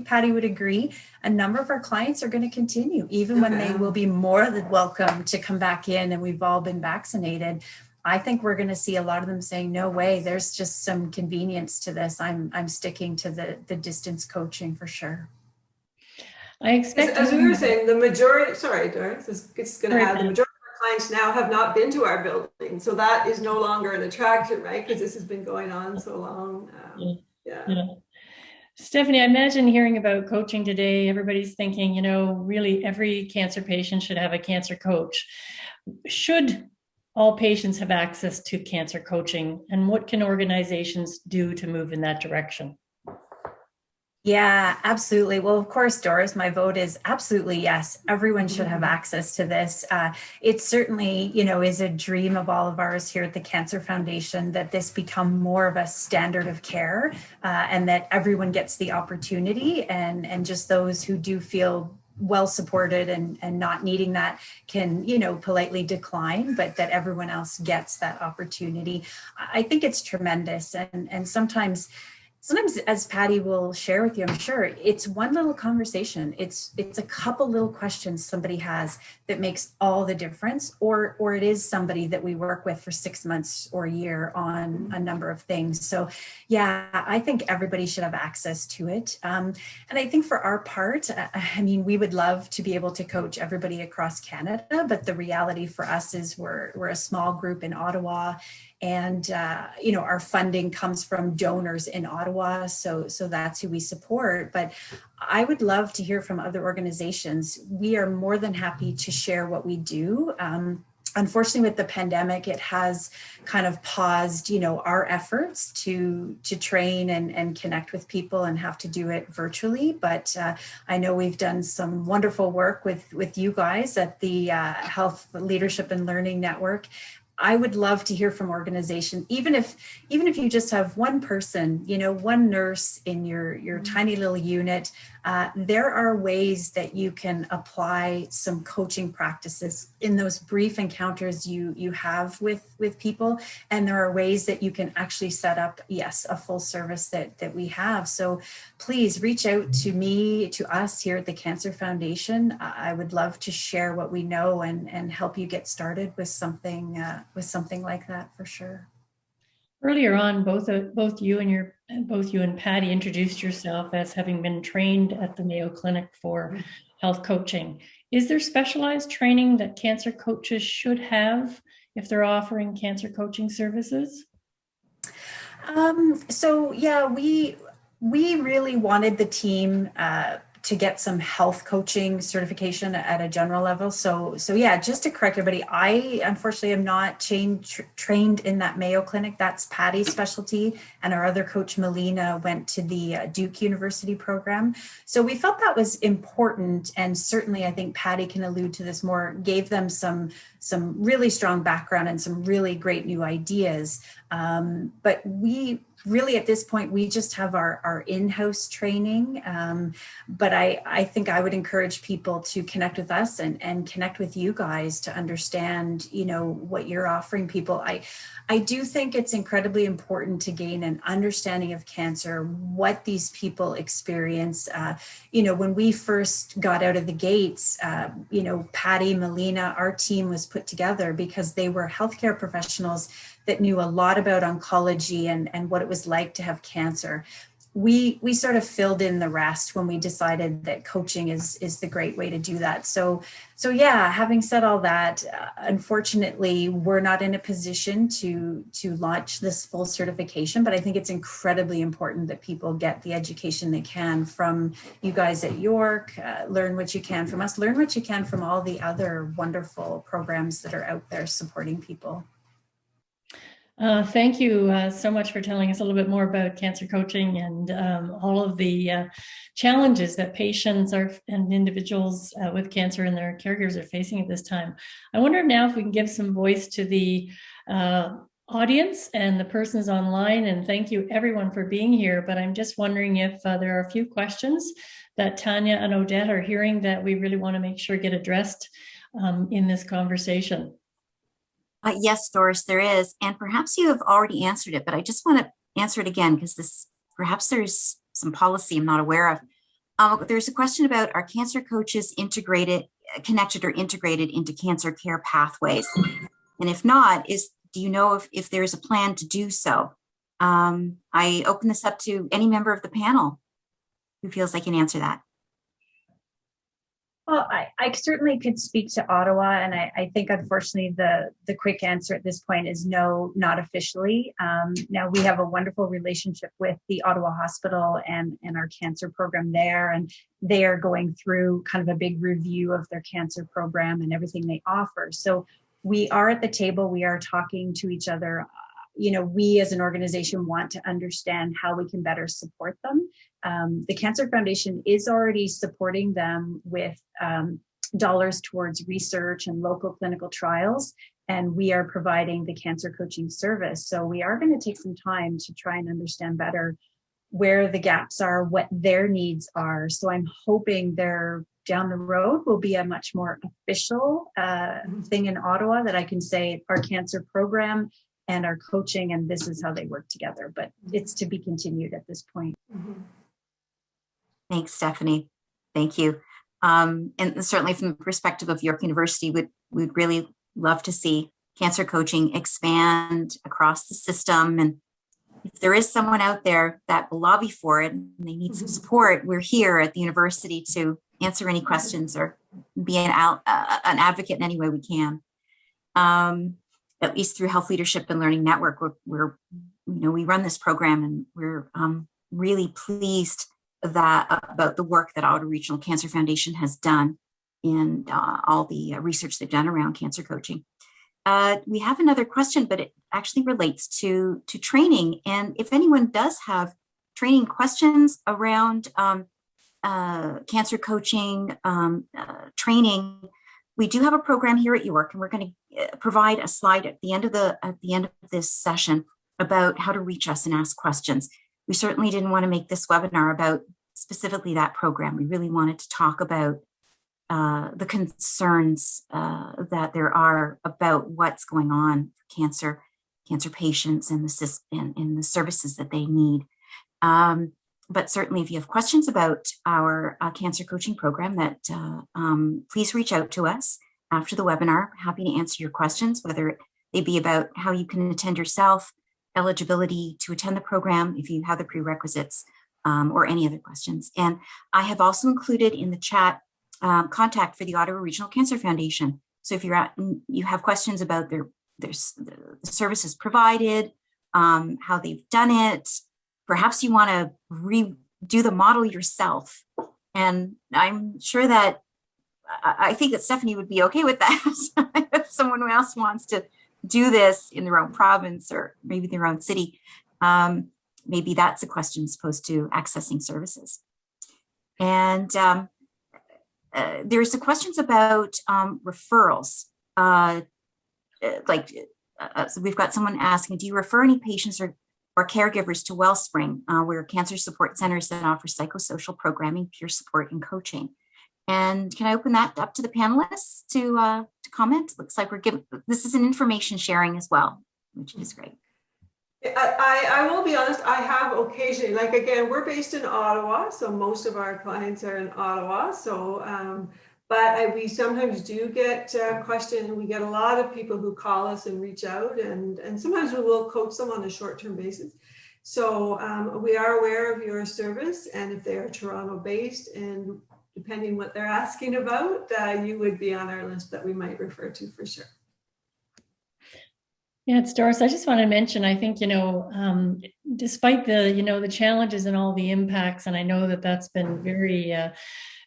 Patty would agree, a number of our clients are going to continue, even when they will be more than welcome to come back in and we've all been vaccinated. I think we're going to see a lot of them saying, no way, there's just some convenience to this. I'm sticking to the distance coaching for sure. I expect, as we were saying, the majority, sorry, Doris, it's going to add, the majority of our clients now have not been to our building. So that is no longer an attraction, right? Because this has been going on so long. Yeah. Stephanie, I imagine hearing about coaching today, everybody's thinking, really every cancer patient should have a cancer coach. Should all patients have access to cancer coaching, and what can organizations do to move in that direction? Yeah, absolutely. Well, of course, Doris, my vote is absolutely yes. Everyone should have access to this. It certainly, is a dream of all of ours here at the Cancer Foundation that this become more of a standard of care, and that everyone gets the opportunity, and just those who do feel well supported and not needing that can, politely decline, but that everyone else gets that opportunity. I think it's tremendous. And sometimes Sometimes, as Patty will share with you, I'm sure, it's one little conversation. It's a couple little questions somebody has that makes all the difference, or it is somebody that we work with for 6 months or a year on a number of things. So yeah, I think everybody should have access to it. And I think for our part, I mean, we would love to be able to coach everybody across Canada, but the reality for us is we're a small group in Ottawa. And, you know, our funding comes from donors in Ottawa. So that's who we support. But I would love to hear from other organizations. We are more than happy to share what we do. Unfortunately, with the pandemic, it has kind of paused, you know, our efforts to train and connect with people and have to do it virtually. But I know we've done some wonderful work with you guys at the Health Leadership and Learning Network. I would love to hear from organizations, even if you just have one person, you know, one nurse in your tiny little unit. There are ways that you can apply some coaching practices in those brief encounters you have with people. And there are ways that you can actually set up, yes, a full service that we have. So please reach out to me, to us here at the Cancer Foundation. I would love to share what we know and help you get started with something like that, for sure. Earlier on, both you and Patty introduced yourself as having been trained at the Mayo Clinic for health coaching. Is there specialized training that cancer coaches should have if they're offering cancer coaching services? So yeah, we really wanted the team to get some health coaching certification at a general level. So yeah, just to correct everybody, I unfortunately am not trained in that Mayo Clinic. That's Patty's specialty. And our other coach, Melina, went to the Duke University program. So we felt that was important. And certainly I think Patty can allude to this more, gave them some really strong background and some really great new ideas. But we really, at this point, we just have our in-house training. But I think I would encourage people to connect with us and connect with you guys to understand, you know, what you're offering people. I do think it's incredibly important to gain an understanding of cancer, what these people experience. You know, when we first got out of the gates, you know, Patty, Melina, our team was put together because they were healthcare professionals that knew a lot about oncology and what it was like to have cancer. We sort of filled in the rest when we decided that coaching is the great way to do that. So yeah, having said all that, unfortunately, we're not in a position to launch this full certification, but I think it's incredibly important that people get the education they can from you guys at York, learn what you can from us, learn what you can from all the other wonderful programs that are out there supporting people. Thank you so much for telling us a little bit more about cancer coaching and all of the challenges that patients and individuals with cancer and their caregivers are facing at this time. I wonder now if we can give some voice to the audience and the persons online, and thank you everyone for being here. But I'm just wondering if there are a few questions that Tanya and Odette are hearing that we really want to make sure get addressed in this conversation. Yes, Doris, there is. And perhaps you have already answered it, but I just want to answer it again because perhaps there's some policy I'm not aware of. There's a question about, are cancer coaches connected or integrated into cancer care pathways? And if not, do you know if there is a plan to do so? I open this up to any member of the panel who feels they can answer that. Well, I certainly could speak to Ottawa, and I think unfortunately the quick answer at this point is no, not officially. Now we have a wonderful relationship with the Ottawa Hospital and our cancer program there, and they are going through kind of a big review of their cancer program and everything they offer. So we are at the table, we are talking to each other. You know, we as an organization want to understand how we can better support them. The Cancer Foundation is already supporting them with dollars towards research and local clinical trials, and we are providing the cancer coaching service. So we are going to take some time to try and understand better where the gaps are, what their needs are. So I'm hoping there down the road will be a much more official thing in Ottawa that I can say our cancer program and our coaching, and this is how they work together. But it's to be continued at this point. Thanks, Stephanie. Thank you. And certainly from the perspective of York University, we'd really love to see cancer coaching expand across the system. And if there is someone out there that will lobby for it and they need some support, we're here at the university to answer any questions or be an advocate in any way we can. At least through Health Leadership and Learning Network, we run this program, and we're really pleased about the work that Ottawa Regional Cancer Foundation has done in all the research they've done around cancer coaching. We have another question, but it actually relates to training. And if anyone does have training questions around cancer coaching training, we do have a program here at York, and we're going to provide a slide at the end of this session about how to reach us and ask questions. We certainly didn't want to make this webinar about specifically that program. We really wanted to talk about the concerns that there are about what's going on for cancer patients and the services that they need. But certainly, if you have questions about our cancer coaching program, please reach out to us after the webinar. Happy to answer your questions, whether they be about how you can attend yourself, eligibility to attend the program if you have the prerequisites, or any other questions. And I have also included in the chat contact for the Ottawa Regional Cancer Foundation. So if you have questions about the services provided, how they've done it, perhaps you want to redo the model yourself. And I'm sure that I think that Stephanie would be okay with that. If someone else wants to do this in their own province or maybe their own city, maybe that's a question as opposed to accessing services. And there's the questions about referrals. So we've got someone asking, do you refer any patients or caregivers to Wellspring, where cancer support centers that offer psychosocial programming, peer support, and coaching? And can I open that up to the panelists to comment? Looks like this is an information sharing as well, which is great. I will be honest, I have occasionally, like again, we're based in Ottawa, so most of our clients are in Ottawa. So, but we sometimes do get questions. We get a lot of people who call us and reach out, and sometimes we will coach them on a short-term basis. So we are aware of your service, and if they are Toronto based, and depending what they're asking about, you would be on our list that we might refer to for sure. Yeah, it's Doris. I just want to mention, I think, despite the challenges and all the impacts, and I know that that's been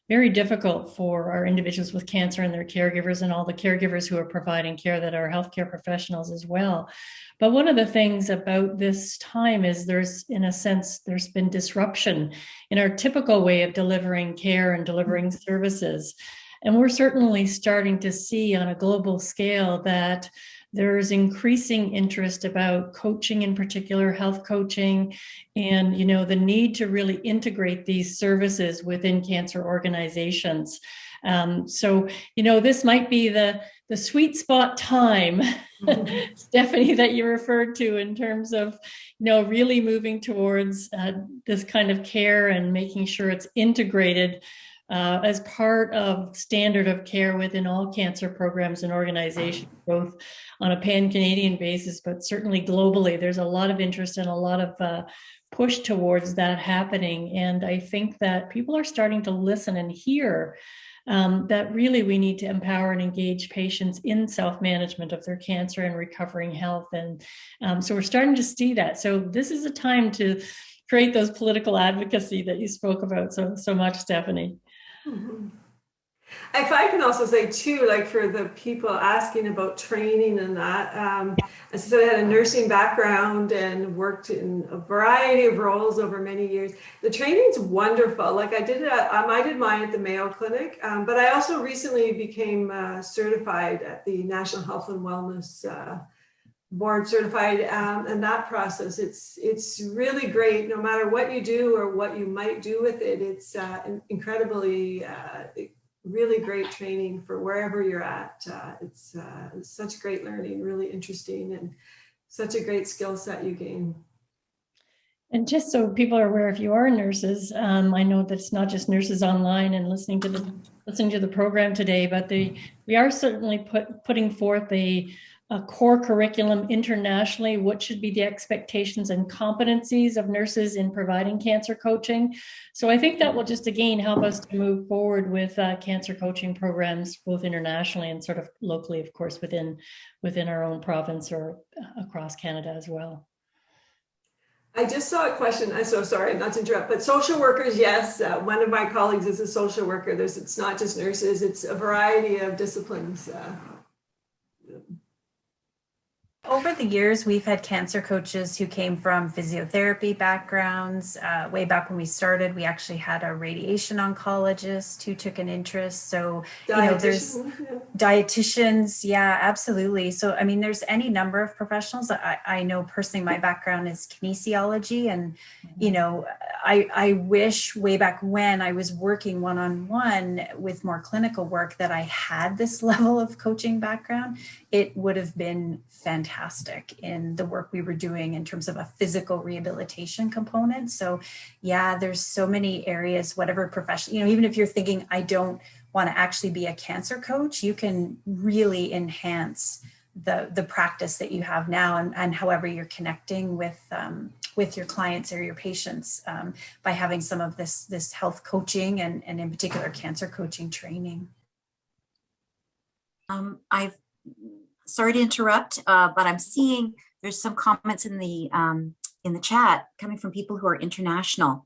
very difficult for our individuals with cancer and their caregivers and all the caregivers who are providing care that are healthcare professionals as well. But one of the things about this time is there's been disruption in our typical way of delivering care and delivering services. And we're certainly starting to see on a global scale that there's increasing interest about coaching, in particular health coaching, and the need to really integrate these services within cancer organizations. So this might be the sweet spot time, Stephanie, that you referred to in terms of really moving towards this kind of care and making sure it's integrated as part of standard of care within all cancer programs and organizations, both on a pan-Canadian basis, but certainly globally. There's a lot of interest and a lot of push towards that happening. And I think that people are starting to listen and hear that really we need to empower and engage patients in self-management of their cancer and recovering health. And so we're starting to see that. So this is a time to create those political advocacy that you spoke about so much, Stephanie. Mm-hmm. If I can also say too, like for the people asking about training and that, as I said, I had a nursing background and worked in a variety of roles over many years. The training's wonderful. Like I did mine at the Mayo Clinic, but I also recently became certified at the National Health and Wellness Board certified, and that process, it's really great. No matter what you do or what you might do with it, it's incredibly really great training for wherever you're at. It's such great learning, really interesting, and such a great skill set you gain. And just so people are aware, if you are nurses, I know that it's not just nurses online and listening to the program today, but we are certainly putting forth a core curriculum internationally. What should be the expectations and competencies of nurses in providing cancer coaching? So I think that will just again help us to move forward with cancer coaching programs, both internationally and sort of locally, of course, within our own province or across Canada as well. I just saw a question. I'm so sorry not to interrupt, but social workers, yes. One of my colleagues is a social worker. It's not just nurses, it's a variety of disciplines. Over the years, we've had cancer coaches who came from physiotherapy backgrounds. Way back when we started, we actually had a radiation oncologist who took an interest. So, there's dietitians. Yeah, absolutely. So, I mean, there's any number of professionals. I know personally, my background is kinesiology. And, I wish way back when I was working one-on-one with more clinical work that I had this level of coaching background. It would have been fantastic in the work we were doing in terms of a physical rehabilitation component. So yeah, there's so many areas, whatever profession, even if you're thinking, I don't want to actually be a cancer coach, you can really enhance the practice that you have now and however you're connecting with your clients or your patients by having some of this health coaching and in particular cancer coaching training. Sorry to interrupt, but I'm seeing there's some comments in the chat coming from people who are international,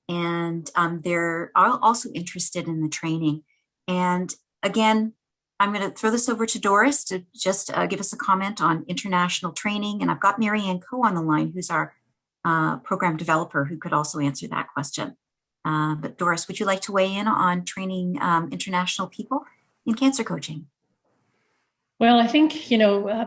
and they're also interested in the training. And again, I'm going to throw this over to Doris to just give us a comment on international training. And I've got Mary Ann Coe on the line, who's our program developer, who could also answer that question. But Doris, would you like to weigh in on training international people in cancer coaching? Well, I think,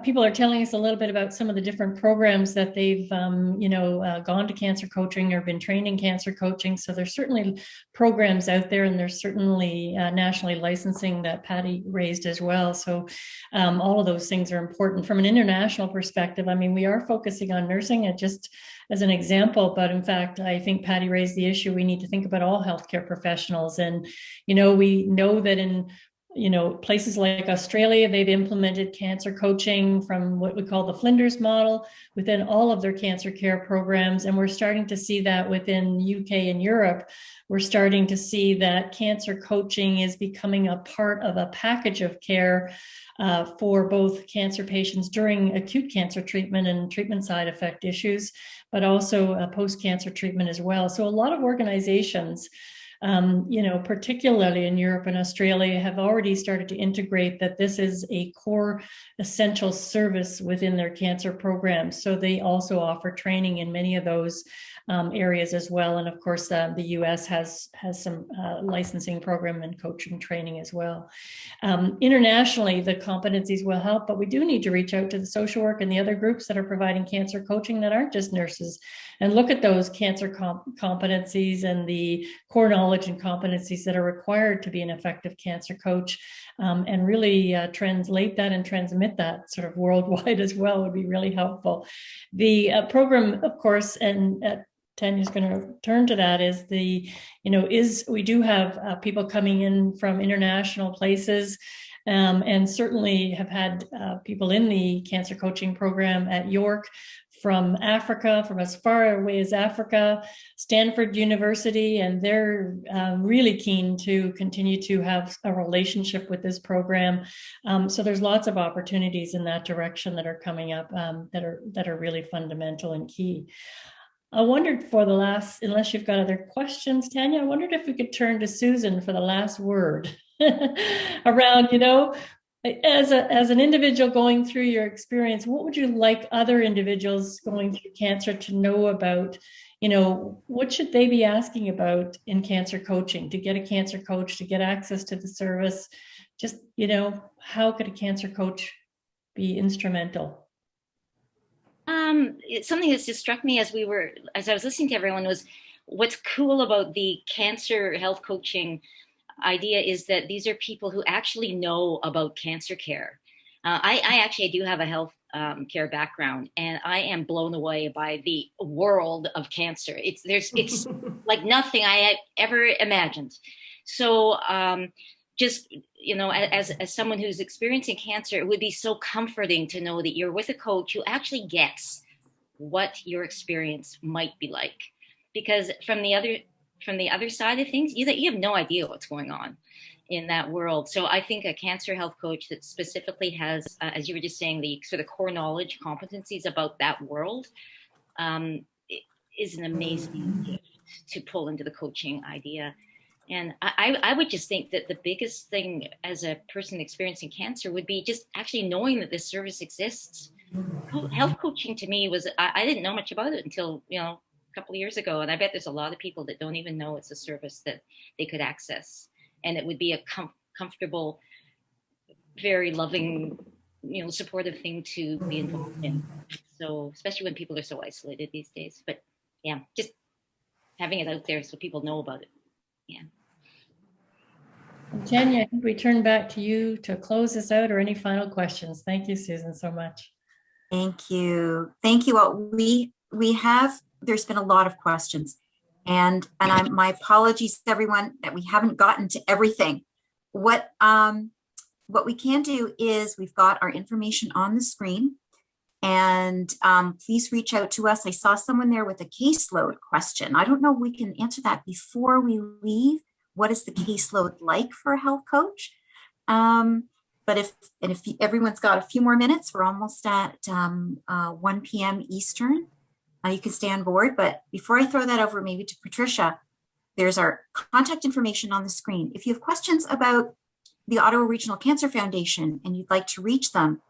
people are telling us a little bit about some of the different programs that they've, gone to cancer coaching or been trained in cancer coaching. So there's certainly programs out there, and there's certainly nationally licensing that Patty raised as well. So all of those things are important. From an international perspective, I mean, we are focusing on nursing just as an example, but in fact, I think Patty raised the issue. We need to think about all healthcare professionals. And, we know that in places like Australia, they've implemented cancer coaching from what we call the Flinders model within all of their cancer care programs. And we're starting to see that within UK and Europe. We're starting to see that cancer coaching is becoming a part of a package of care for both cancer patients during acute cancer treatment and treatment side effect issues, but also post-cancer treatment as well. So a lot of organizations, particularly in Europe and Australia, have already started to integrate that this is a core essential service within their cancer programs. So they also offer training in many of those areas as well. And of course, the US has some licensing program and coaching training as well. Internationally, the competencies will help, but we do need to reach out to the social work and the other groups that are providing cancer coaching that aren't just nurses, and look at those cancer competencies and the core knowledge and competencies that are required to be an effective cancer coach, and really translate that and transmit that sort of worldwide as well would be really helpful. The program, of course, and Tanya's going to turn to that, is we do have people coming in from international places, and certainly have had people in the cancer coaching program at York from Africa, from as far away as Africa, Stanford University, and they're really keen to continue to have a relationship with this program. So there's lots of opportunities in that direction that are coming up that are really fundamental and key. I wondered unless you've got other questions, Tanya, I wondered if we could turn to Susan for the last word around, as an individual going through your experience, what would you like other individuals going through cancer to know about? What should they be asking about in cancer coaching to get a cancer coach, to get access to the service? Just, how could a cancer coach be instrumental? Something that's just struck me as I was listening to everyone was what's cool about the cancer health coaching idea is that these are people who actually know about cancer care. I actually do have a health care background, and I am blown away by the world of cancer. It's like nothing I had ever imagined. So just, as someone who's experiencing cancer, it would be so comforting to know that you're with a coach who actually gets what your experience might be like. Because from the other side of things, you have no idea what's going on in that world. So I think a cancer health coach that specifically has, as you were just saying, the sort of core knowledge, competencies about that world is an amazing gift to pull into the coaching idea. And I would just think that the biggest thing as a person experiencing cancer would be just actually knowing that this service exists. Health coaching to me was, I didn't know much about it until, a couple of years ago. And I bet there's a lot of people that don't even know it's a service that they could access. And it would be a comfortable, very loving, supportive thing to be involved in. So, especially when people are so isolated these days. But yeah, just having it out there so people know about it. Yeah. Tanya, I think we turn back to you to close this out, or any final questions. Thank you, Susan, so much. Thank you. Thank you. Well, there's been a lot of questions, and my apologies to everyone that we haven't gotten to everything. What we can do is we've got our information on the screen, and please reach out to us. I saw someone there with a caseload question. I don't know if we can answer that before we leave. What is the caseload like for a health coach? But if everyone's got a few more minutes, we're almost at 1 p.m. Eastern. You can stay on board. But before I throw that over maybe to Patricia, there's our contact information on the screen. If you have questions about the Ottawa Regional Cancer Foundation and you'd like to reach them,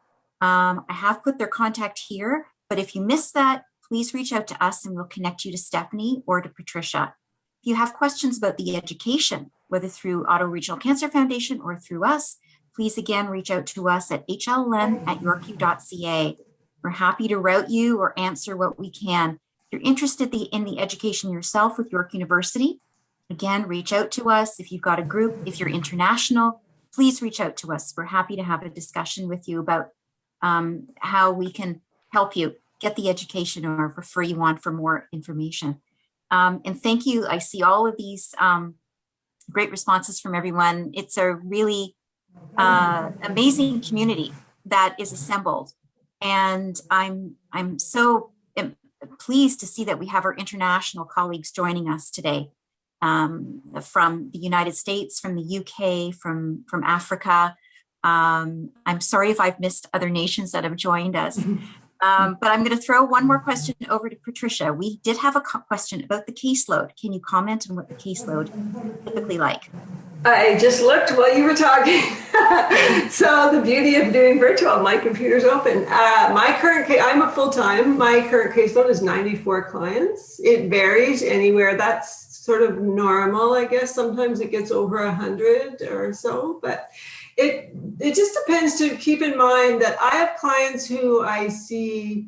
I have put their contact here. But if you missed that, please reach out to us and we'll connect you to Stephanie or to Patricia. If you have questions about the education, whether through Ottawa Regional Cancer Foundation or through us, please again reach out to us at hlm@yorku.ca. We're happy to route you or answer what we can. If you're interested in the education yourself with York University, again, reach out to us. If you've got a group, if you're international, please reach out to us. We're happy to have a discussion with you about how we can help you get the education or refer you on for more information. And thank you. I see all of these great responses from everyone. It's a really amazing community that is assembled. And I'm so pleased to see that we have our international colleagues joining us today from the United States, from the UK, from Africa. I'm sorry if I've missed other nations that have joined us. But I'm going to throw one more question over to Patricia. We did have a question about the caseload. Can you comment on what the caseload is typically like? I just looked while you were talking. So the beauty of doing virtual, my computer's open. I'm a full-time. My current caseload is 94 clients. It varies anywhere. That's sort of normal, I guess. Sometimes it gets over 100 or so, but it just depends. To keep in mind that I have clients who I see,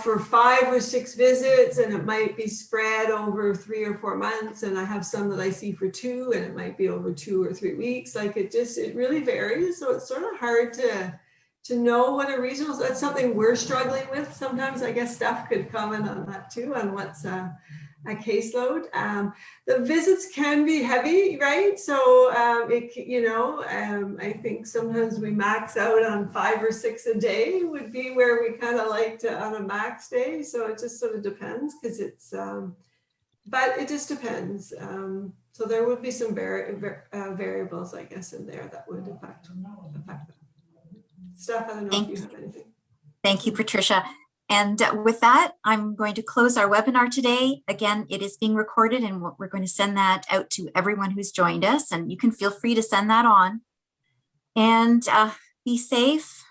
for 5 or 6 visits, and it might be spread over 3 or 4 months. And I have some that I see for 2, and it might be over 2 or 3 weeks. Like it really varies. So it's sort of hard to know what a regional. That's something we're struggling with. Sometimes I guess Steph could comment on that too, on what's a caseload. The visits can be heavy, right? So I think sometimes we max out on 5 or 6 a day would be where we kind of like to on a max day. So it just sort of depends, because it's, but it just depends. So there would be some variables, I guess, in there that would affect that. Steph, I don't know if you have anything. Thank you, Patricia. And with that, I'm going to close our webinar today. Again, it is being recorded, and we're going to send that out to everyone who's joined us, and you can feel free to send that on. And be safe.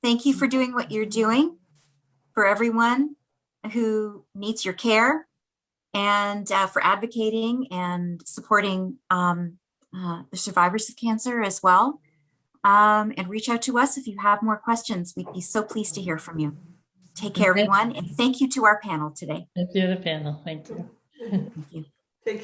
Thank you for doing what you're doing for everyone who needs your care, and for advocating and supporting the survivors of cancer as well. And reach out to us if you have more questions. We'd be so pleased to hear from you. Take care, everyone, and thank you to our panel today. Thank you, the panel. Thank you. Thank you.